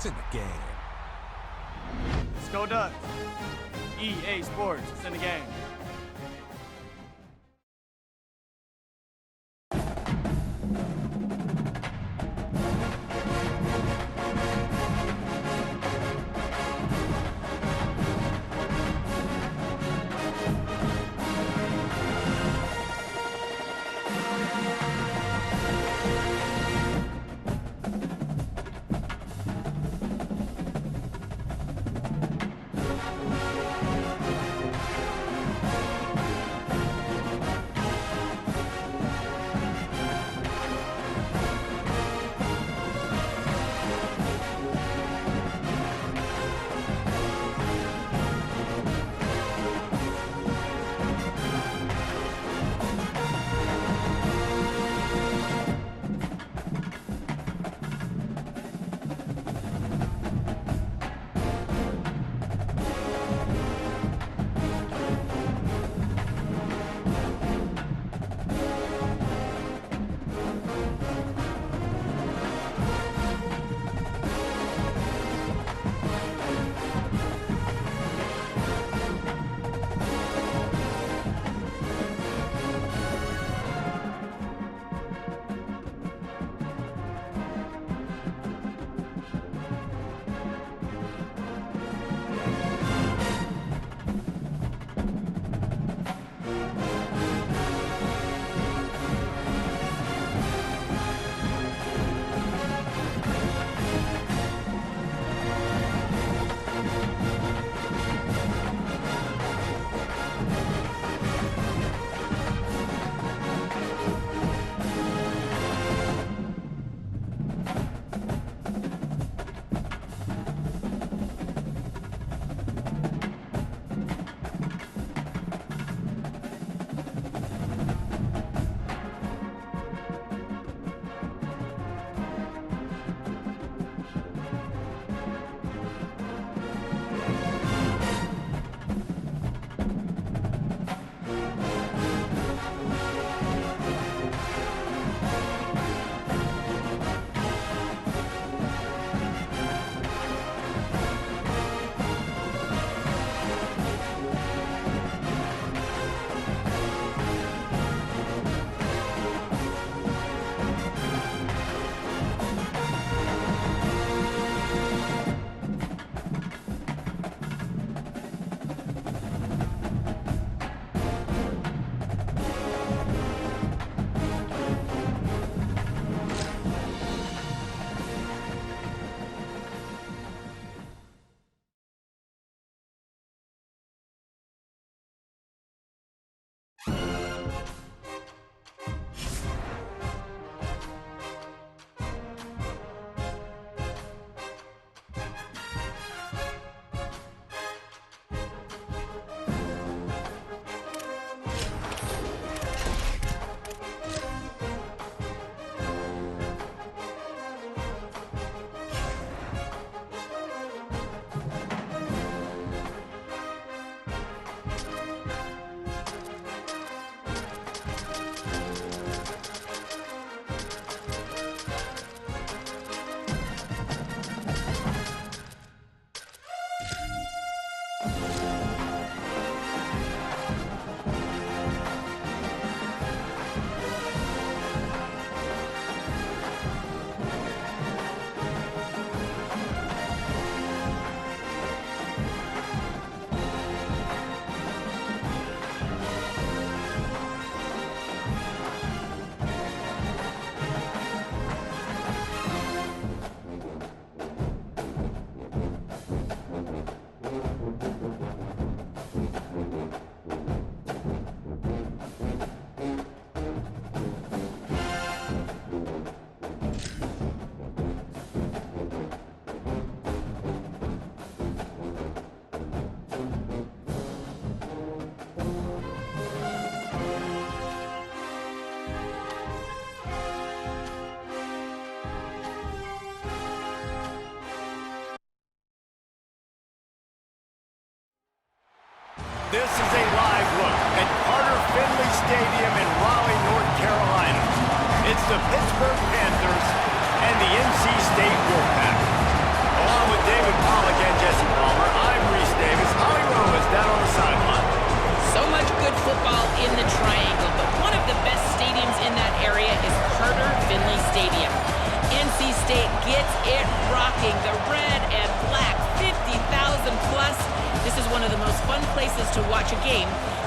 It's in the game. Let's go Ducks. EA Sports, it's in the game.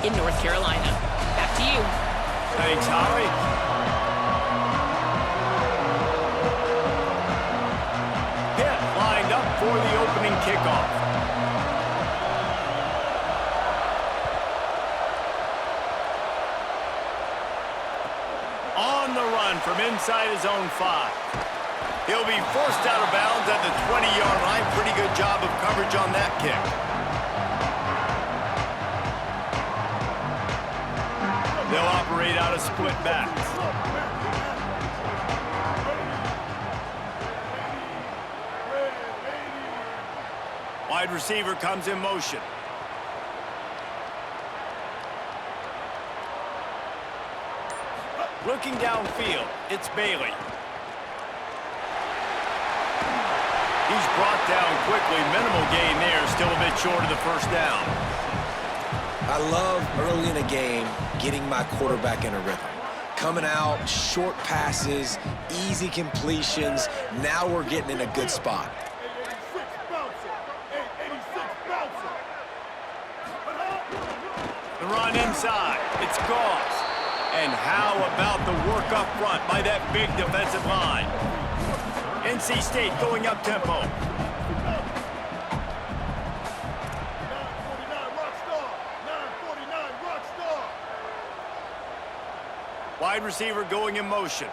in North Carolina. Back to you. Thanks, Holly. Pitt lined up for the opening kickoff. On the run from inside his own 5. He'll be forced out of bounds at the 20-yard line. Pretty good job of coverage on that kick. They'll operate out of split backs. Wide receiver comes in motion. Looking downfield, it's Bailey. He's brought down quickly. Minimal gain there, still a bit short of the first down. I love early in a game getting my quarterback in a rhythm. Coming out, short passes, easy completions. Now we're getting in a good spot. The run inside. It's Goss. And how about the work up front by that big defensive line? NC State going up tempo. Wide receiver going in motion.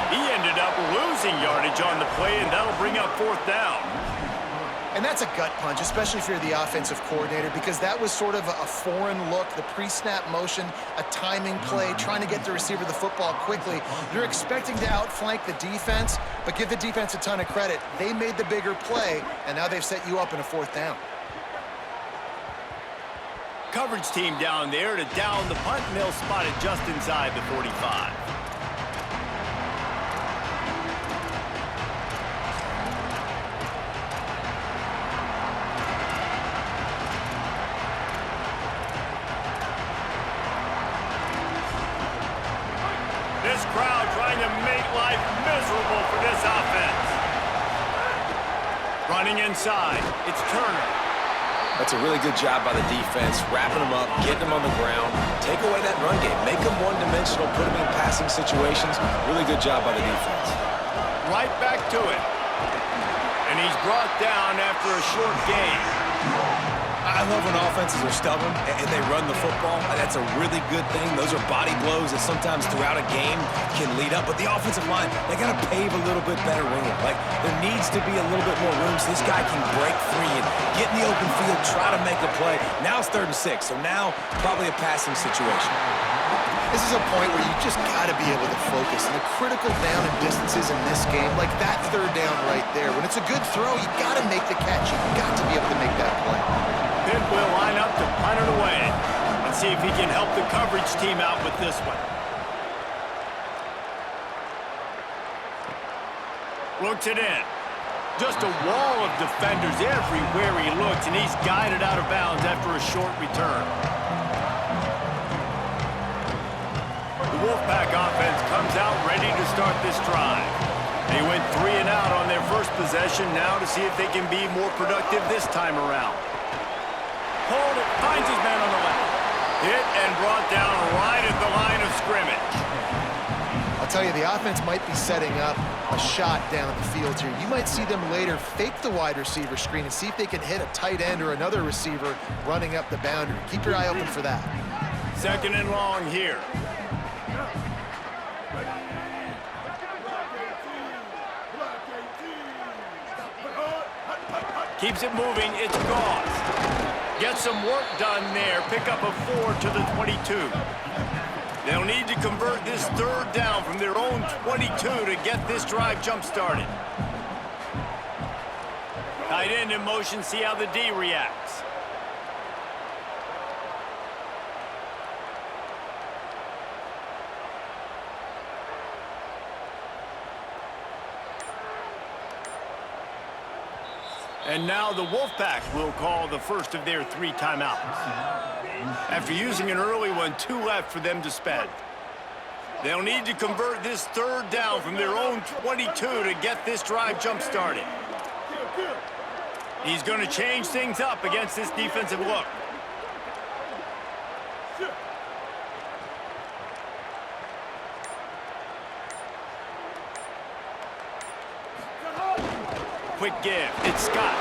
He ended up losing yardage on the play, and that'll bring up 4th down. And that's a gut punch, especially if you're the offensive coordinator, because that was sort of a foreign look, the pre-snap motion, a timing play, trying to get the receiver the football quickly. You're expecting to outflank the defense, but give the defense a ton of credit. They made the bigger play, and now they've set you up in a 4th down. Coverage team down there to down the punt, and they'll spot it just inside the 45. This crowd trying to make life miserable for this offense. Running inside, it's Turner. That's a really good job by the defense, wrapping them up, getting them on the ground, take away that run game, make them one-dimensional, put them in passing situations. Really good job by the defense. Right back to it. And he's brought down after a short gain. I love when offenses are stubborn and they run the football. That's a really good thing. Those are body blows that sometimes throughout a game can lead up. But the offensive line, they got to pave a little bit better room. Like, there needs to be a little bit more room so this guy can break free and get in the open field, try to make a play. Now it's 3rd and 6, so now probably a passing situation. This is a point where you just got to be able to focus. And the critical down and distances in this game, like that 3rd down right there, when it's a good throw, you got to make the catch. You've got to be able to make that play. Pitt will line up to punt it away. Let's see if he can help the coverage team out with this one. Looks it in. Just a wall of defenders everywhere he looks, and he's guided out of bounds after a short return. The Wolfpack offense comes out ready to start this drive. They went 3 and out on their first possession, now to see if they can be more productive this time around. Hold it, finds his man on the left. Hit and brought down right at the line of scrimmage. I'll tell you, the offense might be setting up a shot down the field here. You might see them later fake the wide receiver screen and see if they can hit a tight end or another receiver running up the boundary. Keep your eye open for that. 2nd and long here. Keeps it moving, it's Goss. Gets some work done there, pick up a 4 to the 22. They'll need to convert this 3rd down from their own 22 to get this drive jump-started. Tight end in motion, see how the D reacts. And now the Wolfpack will call the first of their 3 timeouts. After using an early one, 2 left for them to spend. They'll need to convert this 3rd down from their own 22 to get this drive jump-started. He's going to change things up against this defensive look. Quick give. It's Scott.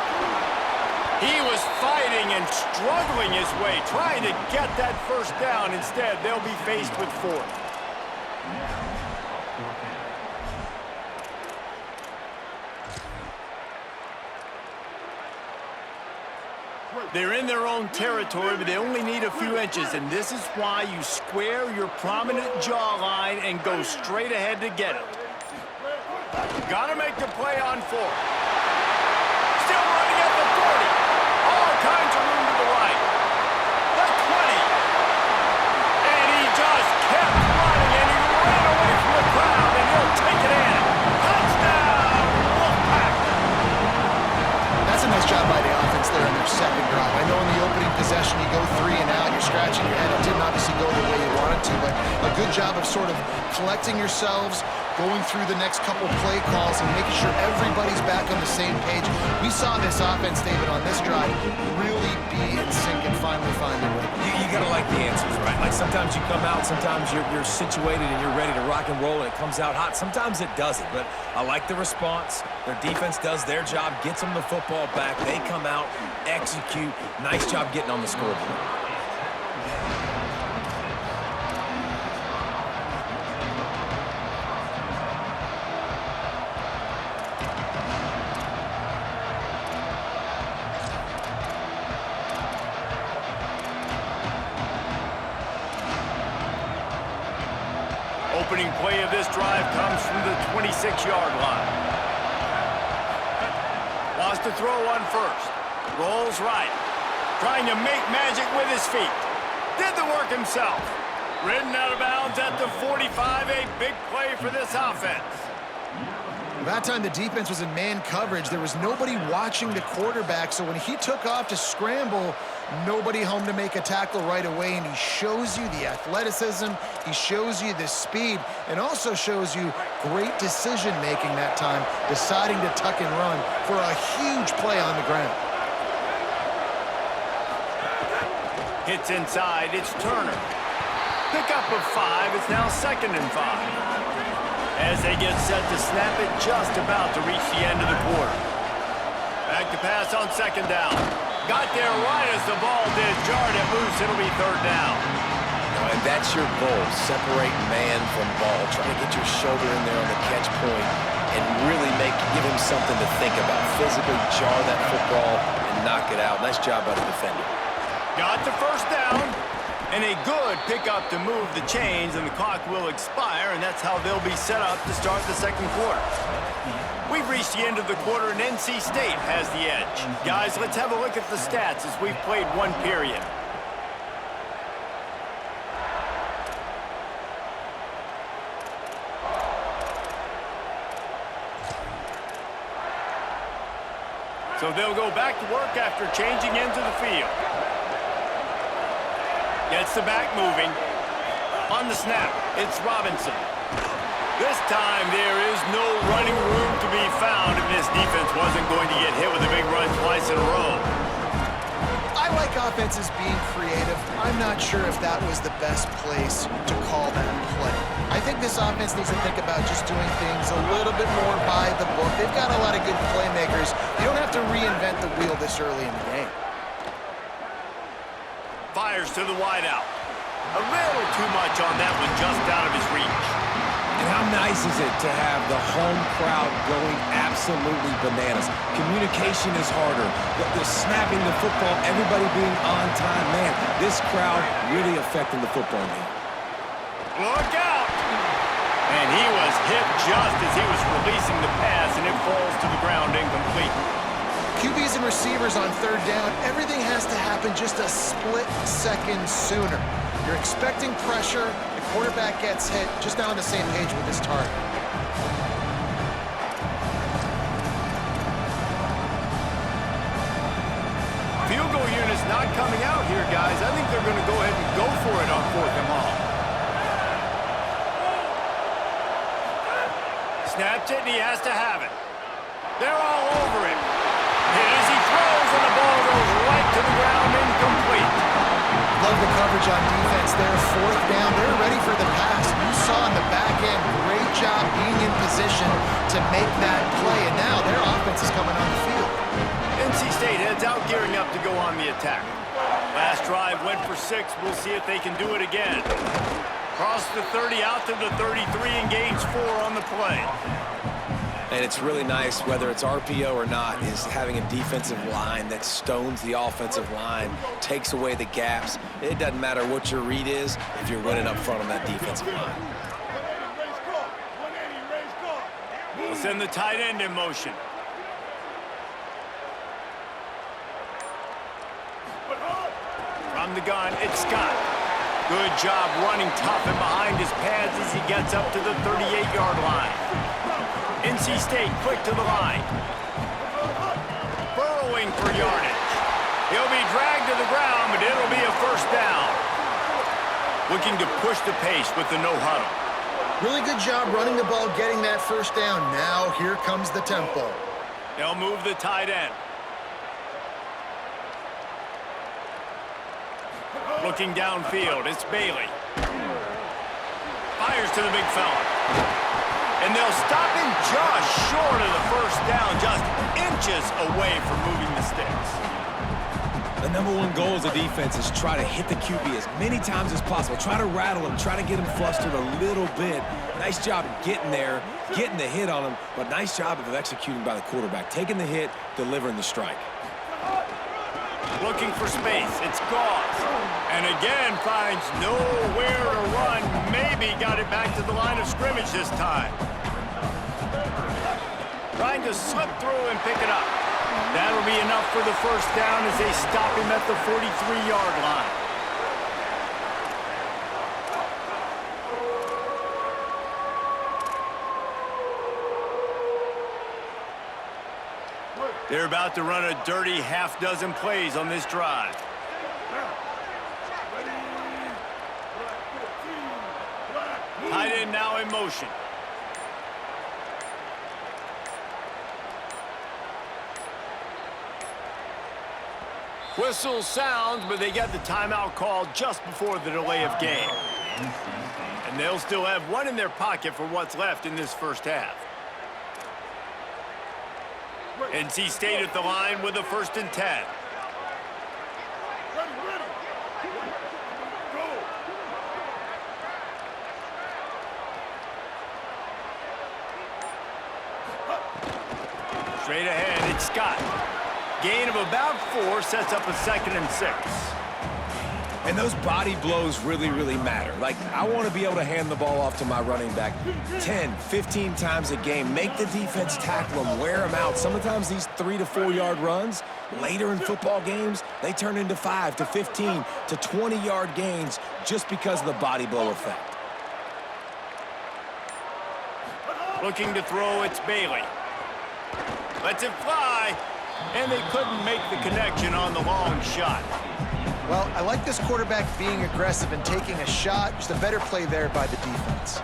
He was fighting and struggling his way, trying to get that first down. Instead, they'll be faced with fourth. They're in their own territory, but they only need a few inches, and this is why you square your prominent jawline and go straight ahead to get it. Got to make the play on fourth. Still running at the 30. All kinds of room to the right. The 20. And he just kept running, and he ran away from the crowd, and he'll take it in. Touchdown, Wolfpack! That's a nice job by the offense there in their second drive. I know in the opening possession you go 3 and out, you're scratching your head. It didn't obviously go the way you wanted to, but a good job of sort of collecting yourselves, going through the next couple play calls and making sure everybody's back on the same page. We saw this offense, David, on this drive really be in sync and finally find their way. You got to like the answers, right? Like sometimes you come out, sometimes you're situated and you're ready to rock and roll and it comes out hot. Sometimes it doesn't, but I like the response. Their defense does their job, gets them the football back. They come out, execute. Nice job getting on the scoreboard. Opening play of this drive comes from the 26-yard line. Wants to throw on first. Rolls right. Trying to make magic with his feet. Did the work himself. Ridden out of bounds at the 45. A big play for this offense. That time the defense was in man coverage. There was nobody watching the quarterback, so when he took off to scramble, nobody home to make a tackle right away, and he shows you the athleticism, he shows you the speed, and also shows you great decision-making that time, deciding to tuck and run for a huge play on the ground. Hits inside, it's Turner. Pickup of 5, it's now 2nd and 5. As they get set to snap it, just about to reach the end of the quarter. Back to pass on 2nd down. Got there right as the ball did. Jarred it loose. It'll be 3rd down. And that's your goal. Separate man from ball. Try to get your shoulder in there on the catch point and really give him something to think about. Physically jar that football and knock it out. Nice job by the defender. Got the 1st down. And a good pickup to move the chains, and the clock will expire, and that's how they'll be set up to start the 2nd quarter. We've reached the end of the quarter, and NC State has the edge. Guys, let's have a look at the stats as we've played 1 period. So they'll go back to work after changing into the field. Gets the back moving. On the snap, it's Robinson. This time there is no running room to be found if this defense wasn't going to get hit with a big run twice in a row. I like offenses being creative. I'm not sure if that was the best place to call that play. I think this offense needs to think about just doing things a little bit more by the book. They've got a lot of good playmakers. You don't have to reinvent the wheel this early in the game. Fires to the wideout. A little too much on that one, just out of his reach. And how nice is it to have the home crowd going absolutely bananas? Communication is harder. The snapping the football, everybody being on time. Man, this crowd really affecting the football game. Look out! And he was hit just as he was releasing the pass, and it falls to the ground incomplete. QBs and receivers on 3rd down, everything has to happen just a split second sooner. You're expecting pressure, the quarterback gets hit, just not on the same page with his target. Field goal unit's not coming out here, guys. I think they're going to go ahead and go for it on 4th and long. Snaps it, and he has to have it. They're all over him. Hit as he throws. throws, and the ball goes right to the ground, incomplete. Love the coverage on defense there. Fourth down. They're ready for the pass. You saw in the back end, great job being in position to make that play. And now their offense is coming on the field. NC State heads out, gearing up to go on the attack. Last drive went for 6. We'll see if they can do it again. Cross the 30, out to the 33, and gains 4 on the play. And it's really nice, whether it's RPO or not, is having a defensive line that stones the offensive line, takes away the gaps. It doesn't matter what your read is if you're winning up front on that defensive line. We'll send the tight end in motion. From the gun, it's Scott. Good job running tough and behind his pads as he gets up to the 38-yard line. NC State quick to the line. Burrowing for yardage. He'll be dragged to the ground, but it'll be a first down. Looking to push the pace with the no huddle. Really good job running the ball, getting that first down. Now here comes the tempo. They'll move the tight end. Looking downfield, it's Bailey. Fires to the big fella. And they'll stop him just short of the first down, just inches away from moving the sticks. The #1 goal as a defense is try to hit the QB as many times as possible. Try to rattle him, try to get him flustered a little bit. Nice job getting there, getting the hit on him, but nice job of executing by the quarterback. Taking the hit, delivering the strike. Looking for space, it's Gauze. And again finds nowhere to run. Maybe got it back to the line of scrimmage this time. Trying to slip through and pick it up. That'll be enough for the first down as they stop him at the 43-yard line. They're about to run a dirty half-dozen plays on this drive. Tight end now in motion. Whistle sounds, but they get the timeout called just before the delay of game. And they'll still have one in their pocket for what's left in this first half. NC State at the line with a 1st and 10. Straight ahead, it's Scott. Gain of about 4 sets up a 2nd and 6. And those body blows really, really matter. Like, I want to be able to hand the ball off to my running back 10, 15 times a game. Make the defense tackle them, wear them out. Sometimes these 3 to 4 yard runs, later in football games, they turn into 5 to 15 to 20-yard gains just because of the body blow effect. Looking to throw, it's Bailey. Lets it fly, and they couldn't make the connection on the long shot. Well, I like this quarterback being aggressive and taking a shot. Just a better play there by the defense.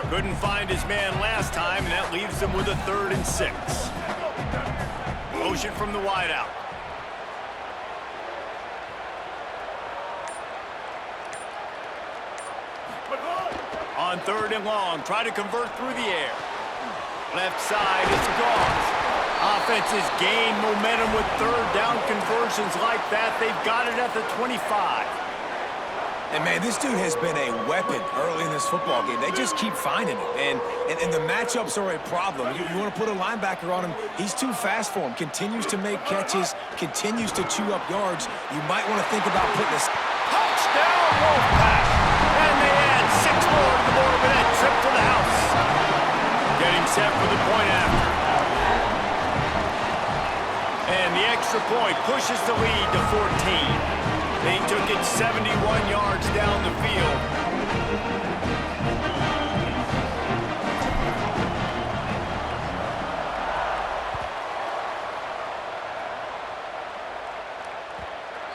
Couldn't find his man last time, and that leaves them with a 3rd and 6. Motion from the wideout. On 3rd and long, try to convert through the air. Left side, it's Gauze. Offenses gain momentum with 3rd down conversions like that. They've got it at the 25. And, man, this dude has been a weapon early in this football game. They just keep finding it. And the matchups are a problem. You want to put a linebacker on him, he's too fast for him. Continues to make catches, continues to chew up yards. You might want to think about putting this. Touchdown, Wolfpack! And they add 6 more to the board with that trip to the house. Getting set for the point after. And the extra point pushes the lead to 14. They took it 71 yards down the field.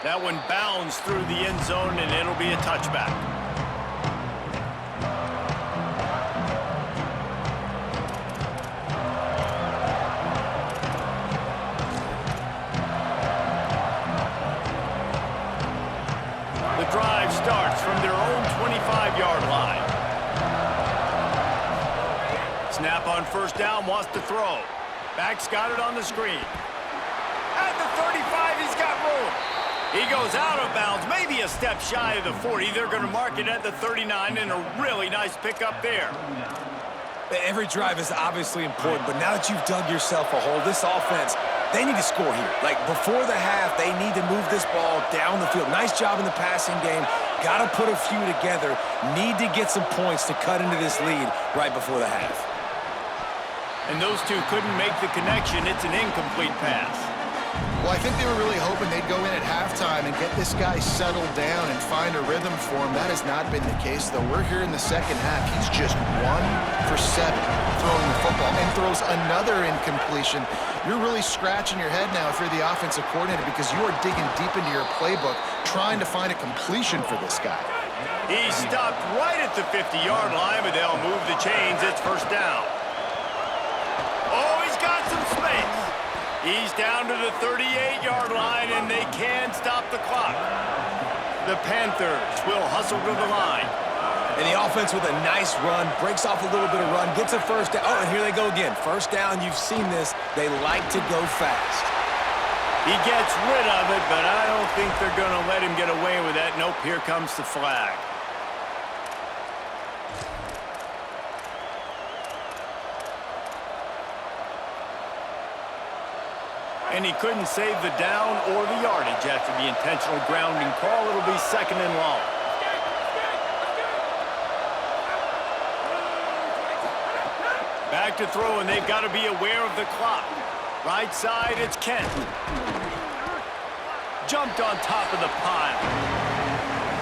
That one bounds through the end zone, and it'll be a touchback. Snap on first down, wants to throw. Back's got it on the screen. At the 35, he's got room. He goes out of bounds, maybe a step shy of the 40. They're going to mark it at the 39, and a really nice pickup there. Every drive is obviously important, but now that you've dug yourself a hole, this offense, they need to score here. Like, before the half, they need to move this ball down the field. Nice job in the passing game. Got to put a few together. Need to get some points to cut into this lead right before the half. And those two couldn't make the connection. It's an incomplete pass. Well, I think they were really hoping they'd go in at halftime and get this guy settled down and find a rhythm for him. That has not been the case, though. We're here in the second half. He's just 1 for 7 throwing the football and throws another incompletion. You're really scratching your head now if you're the offensive coordinator because you are digging deep into your playbook trying to find a completion for this guy. He stopped right at the 50-yard line, but they'll move the chains. It's first down. Oh, he's got some space. He's down to the 38-yard line, and they can stop the clock. The Panthers will hustle to the line. And the offense with a nice run, breaks off a little bit of run, gets a first down. Oh, and here they go again. First down, you've seen this. They like to go fast. He gets rid of it, but I don't think they're going to let him get away with that. Nope, here comes the flag. And he couldn't save the down or the yardage after the intentional grounding call. It'll be second and long. Back to throw, and they've got to be aware of the clock. Right side, it's Kent. Jumped on top of the pile.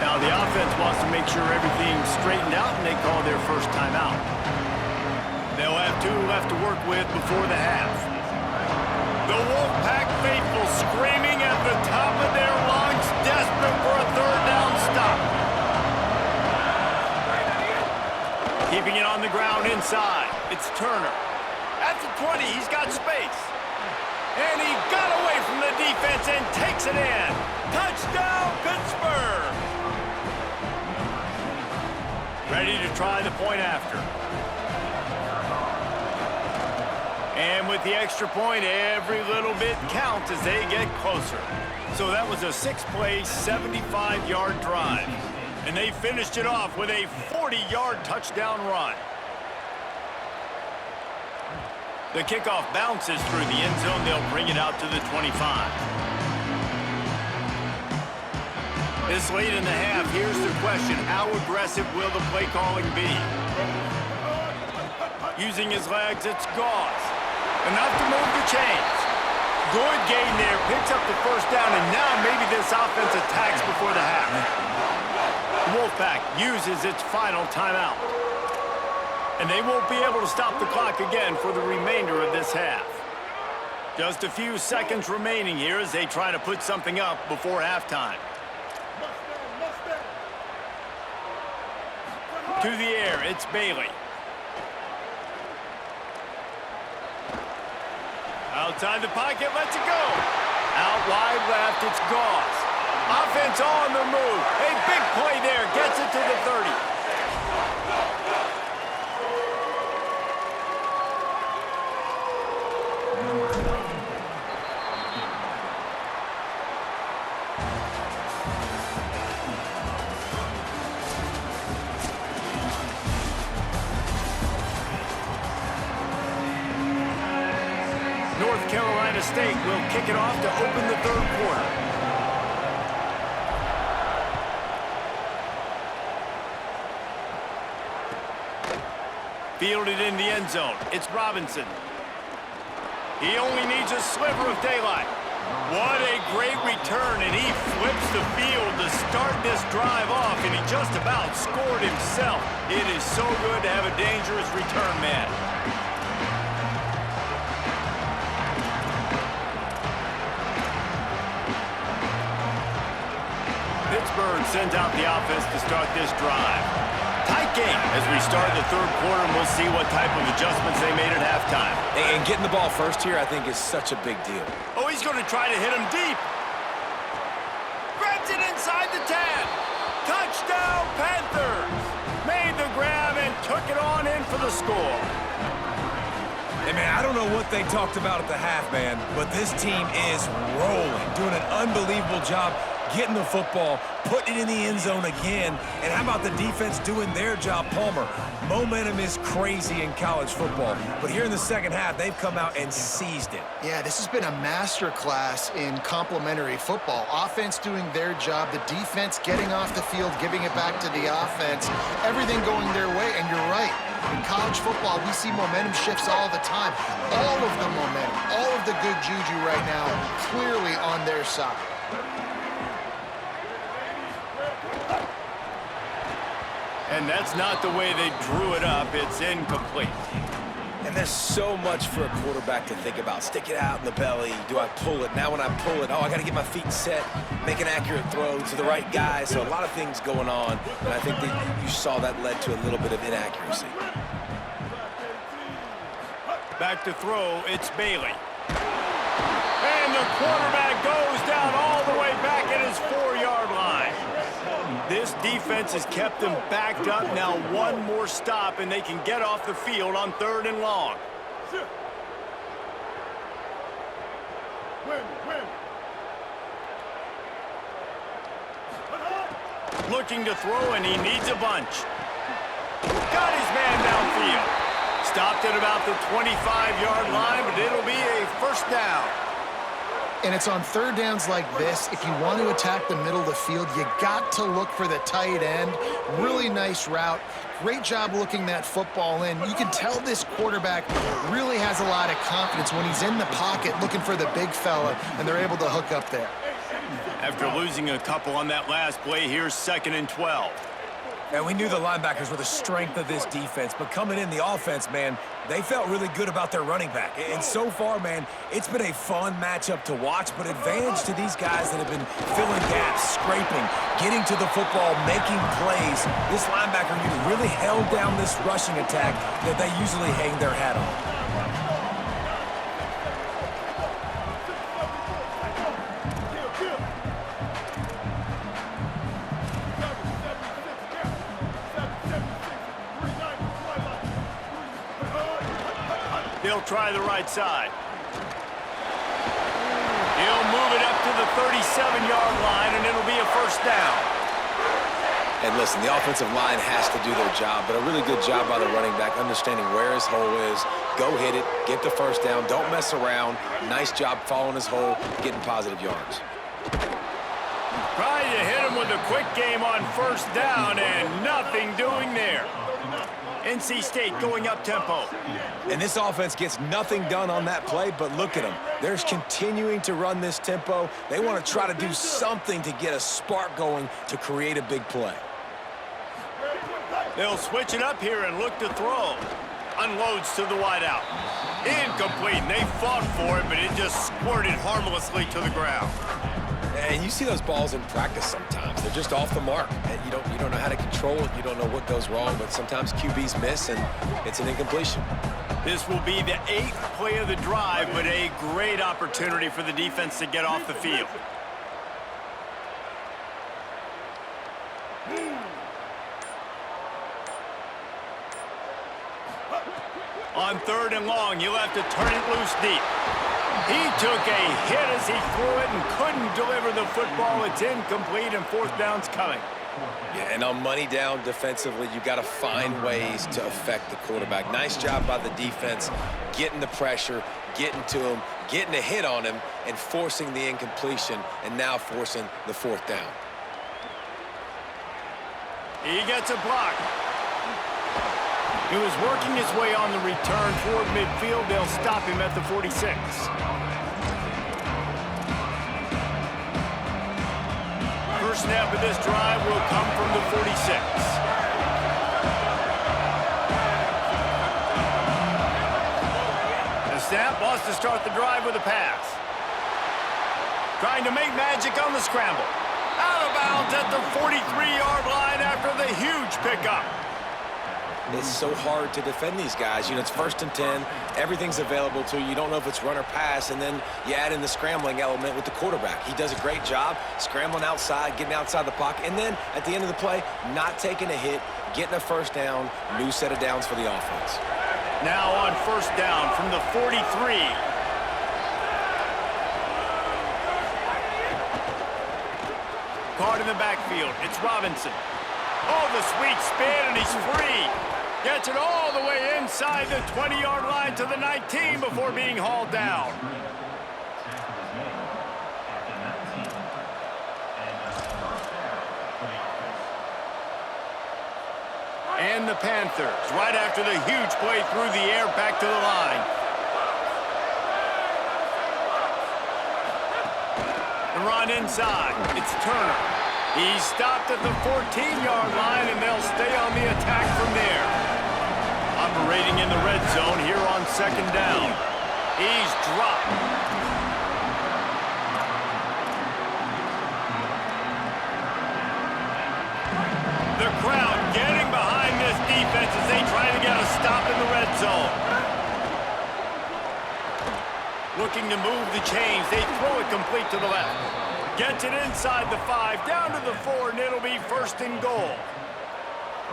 Now the offense wants to make sure everything's straightened out, and they call their first timeout. They'll have 2 left to work with before the half. The Wolfpack faithful screaming at the top of their lungs, desperate for a third down stop. Keeping it on the ground inside. It's Turner. At the 20, he's got space. And he got away from the defense and takes it in. Touchdown, Pittsburgh! Ready to try the point after. And with the extra point, every little bit counts as they get closer. So that was a 6-play, 75-yard drive. And they finished it off with a 40-yard touchdown run. The kickoff bounces through the end zone. They'll bring it out to the 25. This late in the half, here's the question. How aggressive will the play calling be? Using his legs, it's Gauze. Enough to move the chains. Good gain there. Picks up the first down, and now maybe this offense attacks before the half. Wolfpack uses its final timeout. And they won't be able to stop the clock again for the remainder of this half. Just a few seconds remaining here as they try to put something up before halftime. To the air, it's Bailey. Outside the pocket, lets it go. Out wide left, it's Gauze. Offense on the move. A big play there, gets it to the 30. North Carolina State will kick it off to open the third quarter. Fielded in the end zone. It's Robinson. He only needs a sliver of daylight. What a great return, and he flips the field to start this drive off, and he just about scored himself. It is so good to have a dangerous return man. Pittsburgh sends out the offense to start this drive. Tight game as we start the third quarter, and we'll see what type of adjustments they made at halftime. And getting the ball first here, I think, is such a big deal. Oh, he's going to try to hit him deep. Grabs it inside the 10. Touchdown, Panthers. Made the grab and took it on in for the score. Hey, man, I don't know what they talked about at the half, man, but this team is rolling, doing an unbelievable job getting the football, putting it in the end zone again. And how about the defense doing their job, Palmer? Momentum is crazy in college football, but here in the second half, they've come out and seized it. Yeah, this has been a master class in complementary football. Offense doing their job, the defense getting off the field, giving it back to the offense, everything going their way, and you're right. In college football, we see momentum shifts all the time. All of the momentum, all of the good juju right now, clearly on their side. And that's not the way they drew it up. It's incomplete. And there's so much for a quarterback to think about. Stick it out in the belly. Do I pull it? Now when I pull it, I got to get my feet set, make an accurate throw to the right guy. So a lot of things going on, and I think that you saw that led to a little bit of inaccuracy. Back to throw, it's Bailey. And the quarterback goes down all the way back at his 4-yard line. This defense has kept them backed up. Now one more stop, and they can get off the field on 3rd and long. Looking to throw, and he needs a bunch. Got his man downfield. Stopped at about the 25-yard line, but it'll be a first down. And it's on 3rd downs like this. If you want to attack the middle of the field, you got to look for the tight end. Really nice route. Great job looking that football in. You can tell this quarterback really has a lot of confidence when he's in the pocket looking for the big fella, and they're able to hook up there. After losing a couple on that last play, here's 2nd and 12. And we knew the linebackers were the strength of this defense, but coming in the offense, man, they felt really good about their running back. And so far, man, it's been a fun matchup to watch, but advantage to these guys that have been filling gaps, scraping, getting to the football, making plays. This linebacker unit really held down this rushing attack that they usually hang their hat on. They'll try the right side. He'll move it up to the 37-yard line, and it'll be a first down. And listen, the offensive line has to do their job, but a really good job by the running back, understanding where his hole is. Go hit it, get the first down, don't mess around. Nice job following his hole, getting positive yards. Trying to hit him with a quick game on first down, and nothing doing there. NC State going up tempo. And this offense gets nothing done on that play, but look at them. They're continuing to run this tempo. They want to try to do something to get a spark going to create a big play. They'll switch it up here and look to throw. Unloads to the wideout. Incomplete. And they fought for it, but it just squirted harmlessly to the ground. And you see those balls in practice sometimes. They're just off the mark. And you don't know how to control it. You don't know what goes wrong, but sometimes QBs miss, and it's an incompletion. This will be the 8th play of the drive, but a great opportunity for the defense to get off the field. On 3rd and long, you'll have to turn it loose deep. He took a hit as he threw it and couldn't deliver the football. It's incomplete, and 4th down's coming. Yeah, and on money down defensively, you got to find ways to affect the quarterback. Nice job by the defense, getting the pressure, getting to him, getting a hit on him, and forcing the incompletion, and now forcing the 4th down. He gets a block. He was working his way on the return toward midfield. They'll stop him at the 46. First snap of this drive will come from the 46. The snap wants to start the drive with a pass. Trying to make magic on the scramble. Out of bounds at the 43-yard line after the huge pickup. It's so hard to defend these guys. You know, it's 1st and 10. Everything's available to you. You don't know if it's run or pass, and then you add in the scrambling element with the quarterback. He does a great job scrambling outside, getting outside the pocket, and then at the end of the play, not taking a hit, getting a first down, new set of downs for the offense. Now on first down from the 43. Caught in the backfield. It's Robinson. Oh, the sweet spin, and he's free. Gets it all the way inside the 20-yard line to the 19 before being hauled down. And the Panthers, right after the huge play through the air, back to the line. The run inside. It's Turner. He's stopped at the 14-yard line, and they'll stay on the attack from there. Operating in the red zone here on second down. He's dropped. The crowd getting behind this defense as they try to get a stop in the red zone. Looking to move the chains. They throw it complete to the left. Gets it inside the 5, down to the 4, and it'll be first and goal.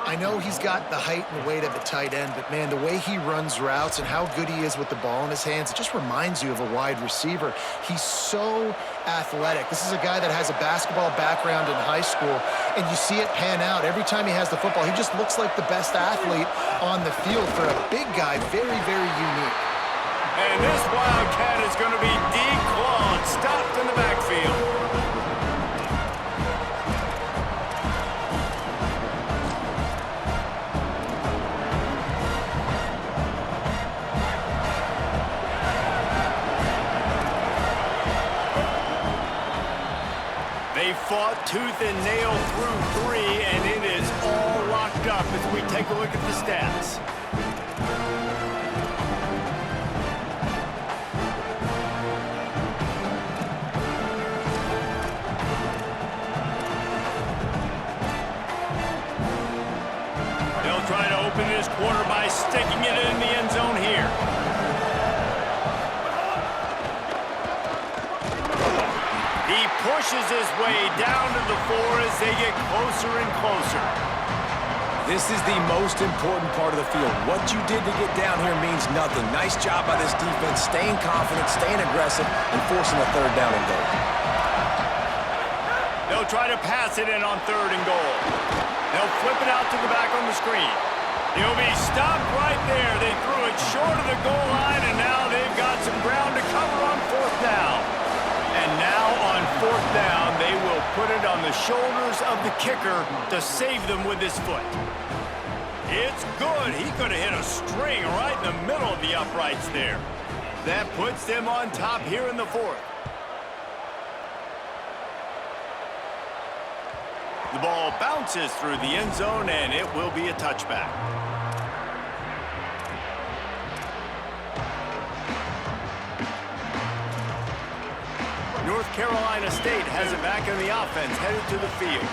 I know he's got the height and weight of a tight end, but, man, the way he runs routes and how good he is with the ball in his hands, it just reminds you of a wide receiver. He's so athletic. This is a guy that has a basketball background in high school, and you see it pan out. Every time he has the football, he just looks like the best athlete on the field. For a big guy, very, very unique. And this Wildcat is going to be declawed, stopped in the backfield. They fought tooth and nail through 3, and it is all locked up as we take a look at the stats. They'll try to open this quarter by sticking it in the end zone here. He pushes his way down to the 4 as they get closer and closer. This is the most important part of the field. What you did to get down here means nothing. Nice job by this defense, staying confident, staying aggressive, and forcing a third down and goal. They'll try to pass it in on third and goal. They'll flip it out to the back on the screen. He'll be stopped right there. They threw it short of the goal line, and now they've got some ground to cover on fourth down. And now on fourth down, they will put it on the shoulders of the kicker to save them with his foot. It's good. He could have hit a string right in the middle of the uprights there. That puts them on top here in the 4th. The ball bounces through the end zone, and it will be a touchback. North Carolina State has it back in the offense, headed to the field.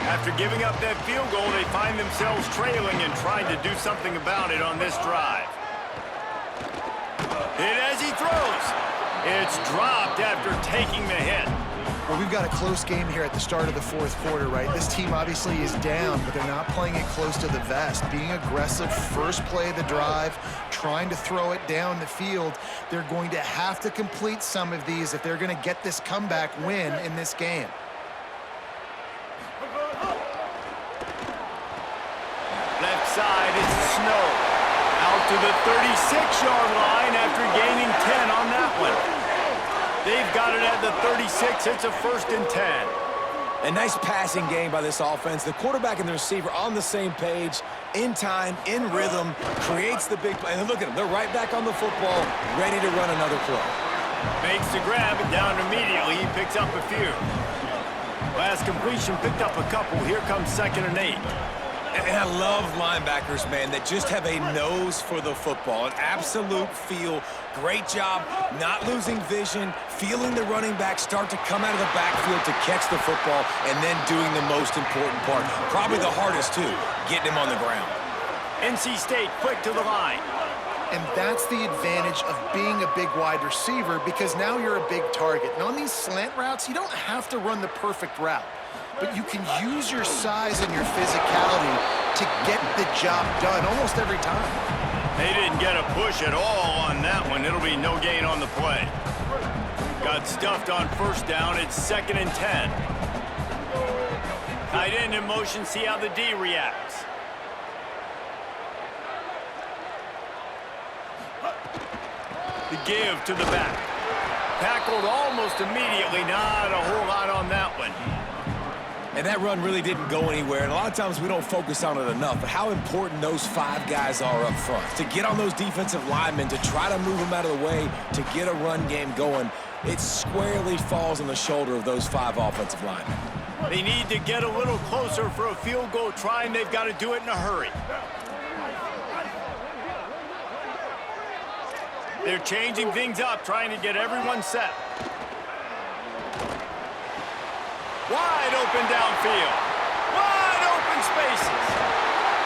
After giving up that field goal, they find themselves trailing and trying to do something about it on this drive. And as he throws, it's dropped after taking the hit. Well, we've got a close game here at the start of the 4th quarter, right? This team obviously is down, but they're not playing it close to the vest. Being aggressive, first play of the drive, trying to throw it down the field. They're going to have to complete some of these if they're going to get this comeback win in this game. Left side, it's Snow. Out to the 36-yard line after gaining 10 on that one. They've got it at the 36. It's a 1st and 10. A nice passing game by this offense. The quarterback and the receiver on the same page, in time, in rhythm, creates the big play. And look at them. They're right back on the football, ready to run another play. Makes the grab, and down immediately. He picks up a few. Last completion, picked up a couple. Here comes 2nd and 8. And I love linebackers, man, that just have a nose for the football, an absolute feel. Great job not losing vision, feeling the running back start to come out of the backfield to catch the football, and then doing the most important part. Probably the hardest, too, getting him on the ground. NC State quick to the line. And that's the advantage of being a big wide receiver, because now you're a big target. And on these slant routes, you don't have to run the perfect route, but you can use your size and your physicality to get the job done almost every time. They didn't get a push at all on that one. It'll be no gain on the play. Got stuffed on first down. It's 2nd and 10. Tight end in motion. See how the D reacts. The give to the back. Tackled almost immediately. Not a whole lot on that one. And that run really didn't go anywhere. And a lot of times we don't focus on it enough. But how important those 5 guys are up front. To get on those defensive linemen, to try to move them out of the way, to get a run game going, it squarely falls on the shoulder of those 5 offensive linemen. They need to get a little closer for a field goal try, and they've got to do it in a hurry. They're changing things up, trying to get everyone set. Wide open downfield. Wide open spaces.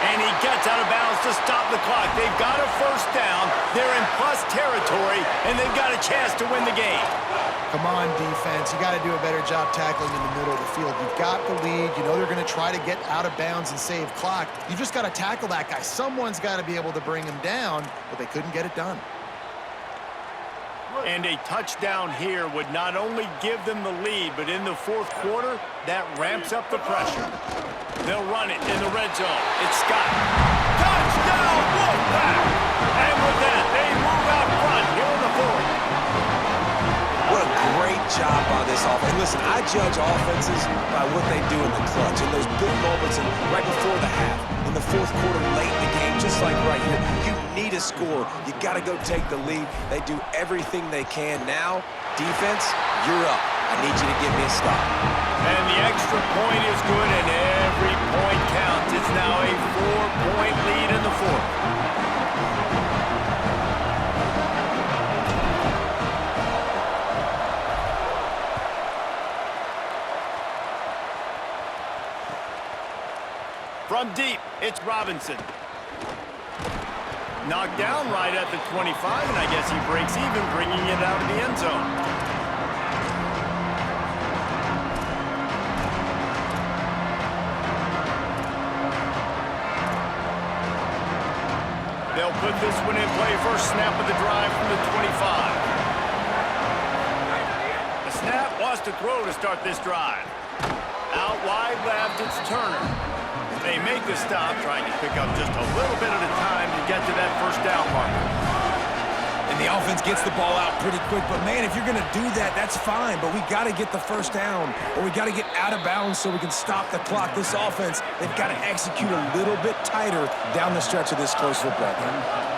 And he gets out of bounds to stop the clock. They've got a first down. They're in plus territory, and they've got a chance to win the game. Come on, defense. You got to do a better job tackling in the middle of the field. You've got the lead. You know they're going to try to get out of bounds and save clock. You just got to tackle that guy. Someone's got to be able to bring him down, but they couldn't get it done. And a touchdown here would not only give them the lead, but in the 4th quarter, that ramps up the pressure. They'll run it in the red zone. It's Scott. Touchdown, Wolfpack! And with that, they move out front here in the 4th. What a great job by this offense. Listen, I judge offenses by what they do in the clutch, in those big moments and right before the half, in the 4th quarter, late in the game, just like right here. You need a score. You got to go take the lead. They do everything they can. Now, defense, you're up. I need you to give me a stop. And the extra point is good, and every point counts. It's now a 4-point lead in the 4th. From deep, it's Robinson. Knocked down right at the 25, and I guess he breaks even, bringing it out of the end zone. They'll put this one in play. First snap of the drive from the 25. The snap wants to throw to start this drive. Out wide left, it's Turner. They make the stop, trying to pick up just a little bit at a time to get to that first down marker. And the offense gets the ball out pretty quick. But, man, if you're going to do that, that's fine. But we got to get the first down, or we got to get out of bounds so we can stop the clock. This offense, they've got to execute a little bit tighter down the stretch of this close football game.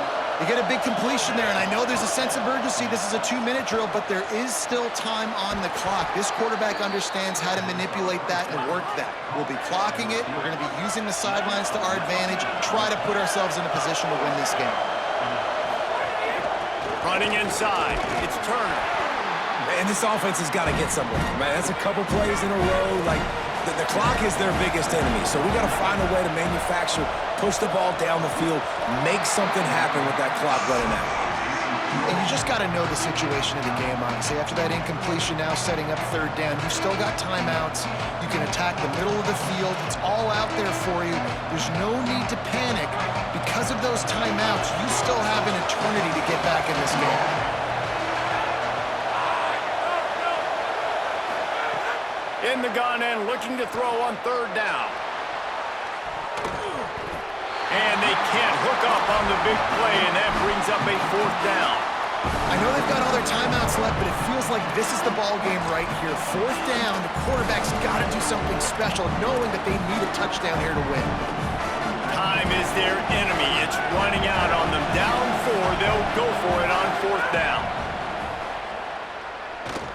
You get a big completion there, and I know there's a sense of urgency. This is a 2-minute drill, but there is still time on the clock. This quarterback understands how to manipulate that and work that. We'll be clocking it. We're going to be using the sidelines to our advantage, try to put ourselves in a position to win this game. Running inside, it's Turner. And this offense has got to get somewhere, man. That's a couple plays in a row. Like, the clock is their biggest enemy, so we got to find a way to manufacture, push the ball down the field, make something happen with that clock running out. And you just got to know the situation of the game, honestly. After that incompletion, now setting up 3rd down, you've still got timeouts. You can attack the middle of the field. It's all out there for you. There's no need to panic. Because of those timeouts, you still have an eternity to get back in this game. In the gun and looking to throw on 3rd down. And they can't hook up on the big play, and that brings up a 4th down. I know they've got all their timeouts left, but it feels like this is the ball game right here. 4th down, the quarterback's got to do something special, knowing that they need a touchdown here to win. Time is their enemy. It's running out on them. Down 4, they'll go for it on 4th down.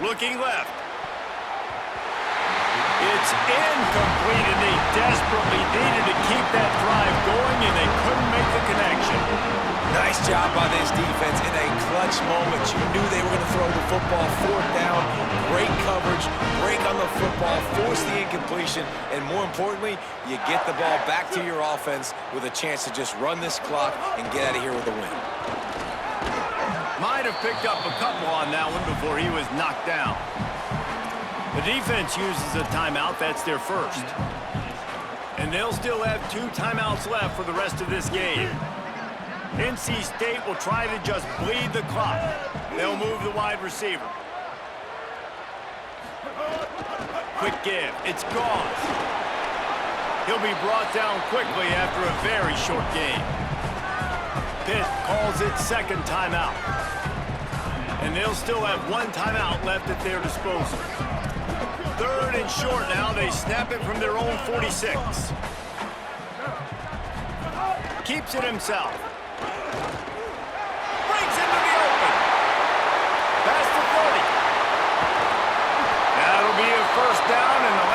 Looking left. It's incomplete, and they desperately needed to keep that drive going, and they couldn't make the connection. Nice job by this defense in a clutch moment. You knew they were going to throw the football. 4th down, great coverage, break on the football, force the incompletion, and more importantly, you get the ball back to your offense with a chance to just run this clock and get out of here with a win. Might have picked up a couple on that one before he was knocked down. The defense uses a timeout. That's their first. And they'll still have 2 timeouts left for the rest of this game. NC State will try to just bleed the clock. They'll move the wide receiver. Quick give. It's Gauze. He'll be brought down quickly after a very short game. Pitt calls it second timeout. And they'll still have one timeout left at their disposal. Third and short now. They snap it from their own 46. Keeps it himself. Breaks into the open. Past the 30. That'll be a first down and a